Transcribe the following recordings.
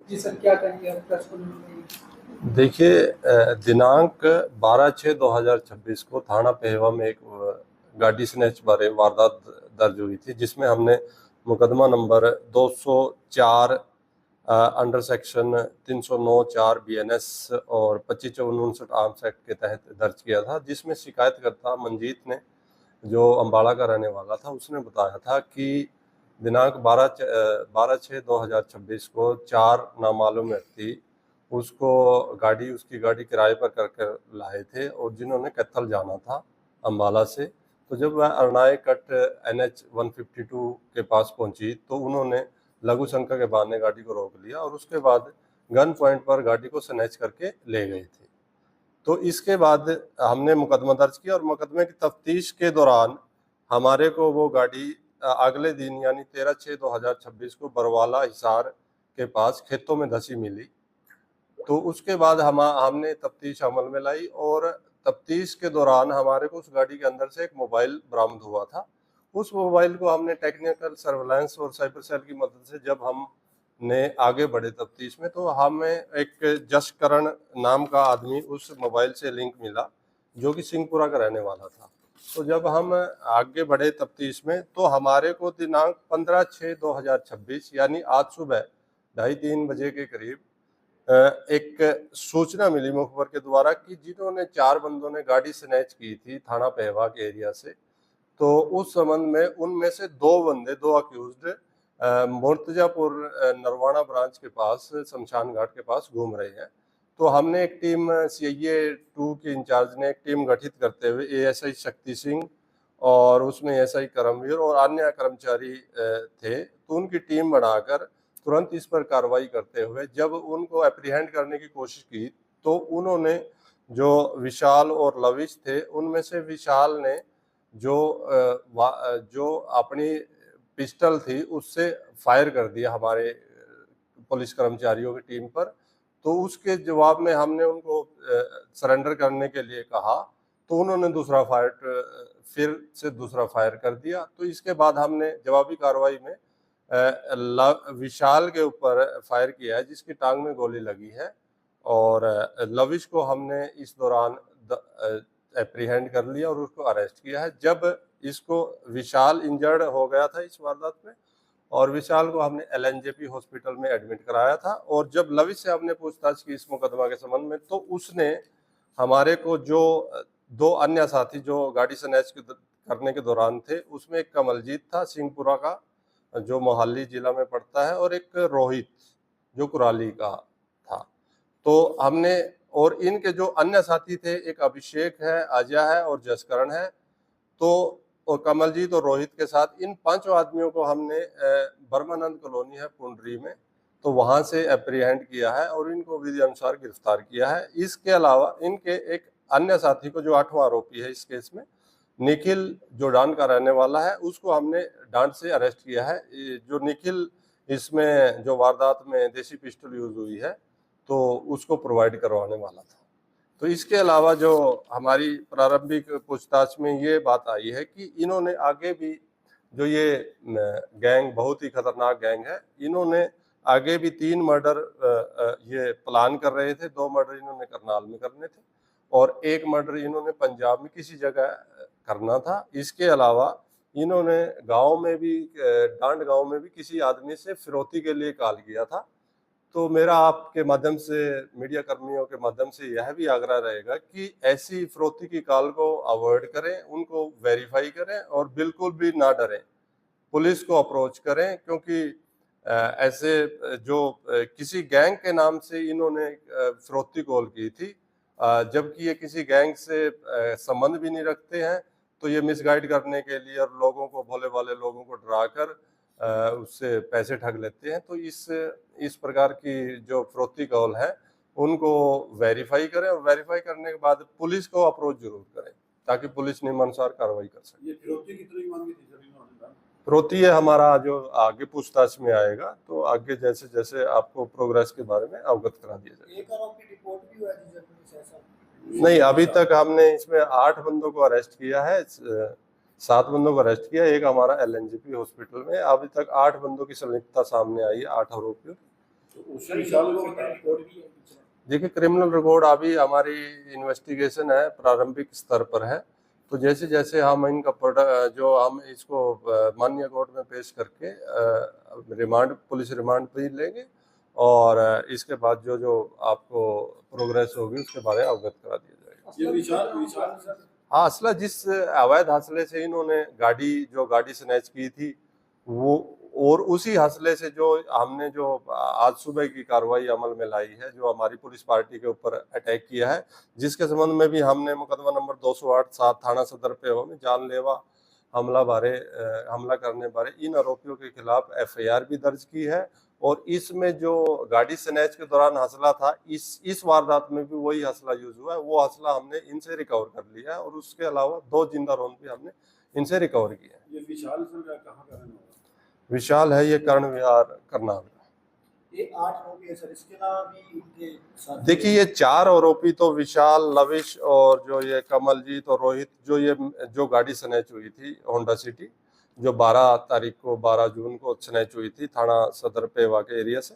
जी sir, क्या कहेंगे आप प्रेस कॉन्फ्रेंस में? देखिए, दिनांक 12/6/2026 को थाना पेहवा में एक गाड़ी स्नैच बारे वारदात दर्ज हुई थी, जिसमें हमने मुकदमा नंबर 204 अंडर सेक्शन 309(4) BNS और 25/4/59 आर्म्स एक्ट के तहत दर्ज किया था, जिसमें शिकायतकर्ता मंजीत ने, जो अम्बाला का रहने वाला था, उसने बताया था कि दिनांक 12/6/2026 को 4 नामालूम व्यक्ति उसकी गाड़ी किराए पर कर कर लाए थे और जिन्होंने कैथल जाना था अम्बाला से। तो जब वह अरनाई कट NH 152 के पास पहुंची तो उन्होंने लघु शंका के बहाने गाड़ी को रोक लिया और उसके बाद गन पॉइंट पर गाड़ी को स्नैच करके ले गए थे। तो इसके बाद हमने मुकदमा दर्ज किया और मुकदमे की तफ्तीश के दौरान हमारे को वो गाड़ी अगले दिन यानी 13/6/2026 को बरवाला हिसार के पास खेतों में धसी मिली। तो उसके बाद हमने तफ्तीश अमल में लाई और तफ्तीश के दौरान हमारे को उस गाड़ी के अंदर से एक मोबाइल बरामद हुआ था। उस मोबाइल को हमने टेक्निकल सर्वेलेंस और साइबर सेल की मदद से जब हमने आगे बढ़े तफ्तीश में, तो हमें एक जसकरण नाम का आदमी उस मोबाइल से लिंक मिला, जो कि सिंहपुरा का रहने वाला था। तो जब हम आगे बढ़े तफ्तीश में तो हमारे को दिनांक 15/6/2026 यानी आज सुबह 2:30-3 बजे के करीब एक सूचना मिली मुखबर के द्वारा कि जिन्होंने 4 बंदों ने गाड़ी स्नैच की थी थाना पेहवा के एरिया से, तो उस संबंध में उनमें से 2 अक्यूज्ड मुर्तजापुर नरवाना ब्रांच के पास शमशान घाट के पास घूम रहे हैं। तो हमने एक टीम CIA 2 के इंचार्ज ने एक टीम गठित करते हुए ASI शक्ति सिंह और उसमें SI करमवीर और अन्य कर्मचारी थे, तो उनकी टीम बनाकर तुरंत इस पर कार्रवाई करते हुए जब उनको एप्रीहेंड करने की कोशिश की तो उन्होंने जो विशाल और लविश थे, उनमें से विशाल ने जो अपनी पिस्टल थी उससे फायर कर दिया हमारे पुलिस कर्मचारियों की टीम पर। तो उसके जवाब में हमने उनको सरेंडर करने के लिए कहा, तो उन्होंने फिर से दूसरा फायर कर दिया। तो इसके बाद हमने जवाबी कार्रवाई में विशाल के ऊपर फायर किया है, जिसकी टांग में गोली लगी है और लविश को हमने इस दौरान एप्रीहेंड कर लिया और उसको अरेस्ट किया है। जब इसको विशाल इंजर्ड हो गया था इस वारदात में और विशाल को हमने LNJP हॉस्पिटल में एडमिट कराया था और जब लविश से हमने पूछताछ की इस मुकदमा के संबंध में, तो उसने हमारे को जो 2 अन्य साथी जो गाड़ी स्नैच करने के दौरान थे, उसमें एक कमलजीत था सिंहपुरा का, जो मोहाली जिला में पड़ता है, और एक रोहित जो कुराली का था। तो हमने और इनके जो अन्य साथी थे, एक अभिषेक है, अजय है और जसकरण है। तो और कमलजीत और रोहित के साथ इन 5 आदमियों को हमने बर्मानंद कॉलोनी है पुंडरी में, तो वहां से एप्रीहेंड किया है और इनको विधि अनुसार गिरफ्तार किया है। इसके अलावा इनके एक अन्य साथी को, जो 8वां आरोपी है इस केस में, निखिल, जो डांड का रहने वाला है, उसको हमने डांड से अरेस्ट किया है। जो निखिल इसमें जो वारदात में देसी पिस्टल यूज हुई है, तो उसको प्रोवाइड करवाने वाला था। तो इसके अलावा जो हमारी प्रारंभिक पूछताछ में ये बात आई है कि इन्होंने आगे भी, जो ये गैंग बहुत ही खतरनाक गैंग है, इन्होंने आगे भी 3 मर्डर ये प्लान कर रहे थे। 2 मर्डर इन्होंने करनाल में करने थे और 1 मर्डर इन्होंने पंजाब में किसी जगह करना था। इसके अलावा इन्होंने गांव में भी, डांड गांव में भी किसी आदमी से फिरौती के लिए कॉल किया था। तो मेरा आपके माध्यम से, मीडिया कर्मियों के माध्यम से यह भी आग्रह रहेगा कि ऐसी फिरौती की कॉल को अवॉइड करें, उनको वेरीफाई करें और बिल्कुल भी ना डरें, पुलिस को अप्रोच करें, क्योंकि ऐसे जो किसी गैंग के नाम से इन्होंने फिरौती कॉल की थी, जबकि ये किसी गैंग से संबंध भी नहीं रखते हैं। तो ये मिसगाइड करने के लिए और लोगों को, भोले भाले लोगों को डराकर उससे पैसे ठग लेते हैं। तो इस प्रकार की जो फिरौती कॉल है, उनको वेरीफाई करें और वेरीफाई करने के बाद पुलिस को अप्रोच जरूर करें, ताकि पुलिस नियमानुसार कार्रवाई कर सके। ये फिरौती कितनी मांगी थी सर इन्होंने? फिरौती है हमारा जो आगे पूछताछ में आएगा, तो आगे जैसे जैसे आपको प्रोग्रेस के बारे में अवगत करा दिया जाएगा। एक आरोपी रिपोर्ट भी हुआ थी सर पुलिस ऐसा? नहीं, अभी तक हमने इसमें 8 बंदों को अरेस्ट किया है, 7 बंदों को अरेस्ट किया, एक हमारा LNJP हॉस्पिटल में। अभी तक 8 बंदों की संलिप्तता सामने आई है, 8 आरोपियों की। तो उस विशाल को रिपोर्ट भी है पीछे। देखिए, क्रिमिनल रिकॉर्ड अभी हमारी इन्वेस्टिगेशन है, प्रारंभिक स्तर पर है। तो जैसे जैसे हम इनका जो हम इसको माननीय कोर्ट में पेश करके रिमांड, पुलिस रिमांड पे लेंगे और इसके बाद जो जो आपको प्रोग्रेस होगी उसके बारे में अवगत करा दिया जाएगा। ये विशाल सर, हाँ, असला जिस अवैध हसले से इन्होंने गाड़ी स्नैच की थी वो, और उसी हसले से जो हमने जो आज सुबह की कार्रवाई अमल में लाई है, जो हमारी पुलिस पार्टी के ऊपर अटैक किया है, जिसके संबंध में भी हमने मुकदमा नंबर 208/7 थाना सदर पे में जानलेवा हमला करने बारे इन आरोपियों के खिलाफ एफआईआर भी दर्ज की है। और इसमें जो गाड़ी स्नैच के दौरान हसला था, इस वारदात में भी वही हसला यूज हुआ है। वो हसला हमने इनसे रिकवर कर लिया है और उसके अलावा 2 जिंदा रौंद भी हमने इनसे रिकवर किया है। ये विशाल सर का कहाँ का रहने वाला? विशाल है ये कर्ण विहार करनाल का। ये 8 आरोपी है सर, इसके अलावा भी इनके साथ देखिए, ये 4 आरोपी तो विशाल, लविश और जो ये कमलजीत और रोहित, जो गाड़ी स्नैच हुई थी होंडा सिटी, जो 12 जून को स्नैच हुई थी थाना सदर पेवा के एरिया से,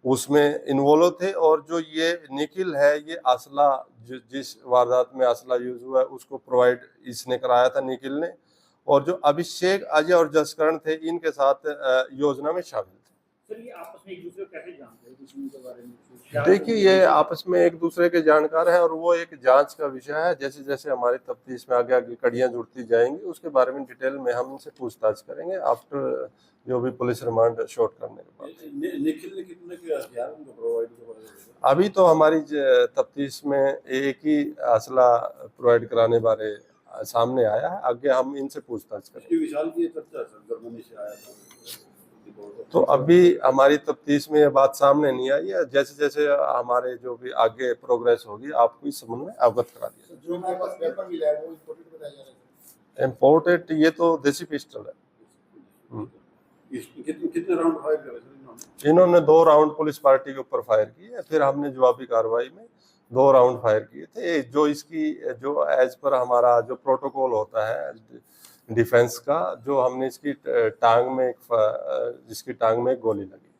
उसमें इन्वॉल्व थे। और जो ये निखिल है, ये असला जिस वारदात में असला यूज हुआ है उसको प्रोवाइड इसने कराया था, निखिल ने। और जो अभिषेक, अजय और जसकरण थे, इनके साथ योजना में शामिल थे। सर, ये आपस में एक दूसरे को कैसे जानते हैं, किसी के बारे में? देखिए, ये आपस में एक दूसरे के जानकार है और वो एक जांच का विषय है। जैसे जैसे हमारी तफ्तीश में आगे आगे कड़ियां जुड़ती जाएंगी, उसके बारे में डिटेल में हम इनसे पूछताछ करेंगे आफ्टर जो भी पुलिस रिमांड शॉर्ट करने के बाद। निखिल ने कितने के हथियार उनको प्रोवाइड किए? अभी तो हमारी तफ्तीश में एक ही असला प्रोवाइड कराने बारे सामने आया है, आगे हम इनसे पूछताछ करेंगे। विशाल की चर्चा सर जर्मनी से आया था, तो अभी हमारी तफ्तीश में ये बात सामने नहीं आई है। जैसे जैसे हमारे जो भी आगे प्रोग्रेस होगी आपको इस संबंध में अवगत करा दिया। जो हमारे पास वेपन मिला है वो इंपोर्टेड बताया जा रहा है। इम्पोर्टेड, ये तो देसी पिस्टल है। कितने राउंड फायर करे सर इन्होंने 2 राउंड पुलिस पार्टी के ऊपर फायर किए, फिर हमने जवाबी कार्रवाई में 2 राउंड फायर किए थे। जो इसकी जो एज पर हमारा जो प्रोटोकॉल होता है डिफेंस का, जो हमने इसकी टांग में जिसकी टांग में गोली लगी।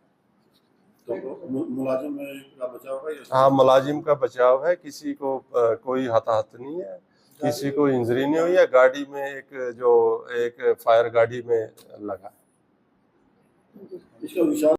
तो मुलाजिम का बचाव है? हाँ, मुलाजिम का बचाव है, किसी को कोई हताहत नहीं है, किसी को इंजरी नहीं हुई है। गाड़ी में एक फायर गाड़ी में लगा। इसका विशाल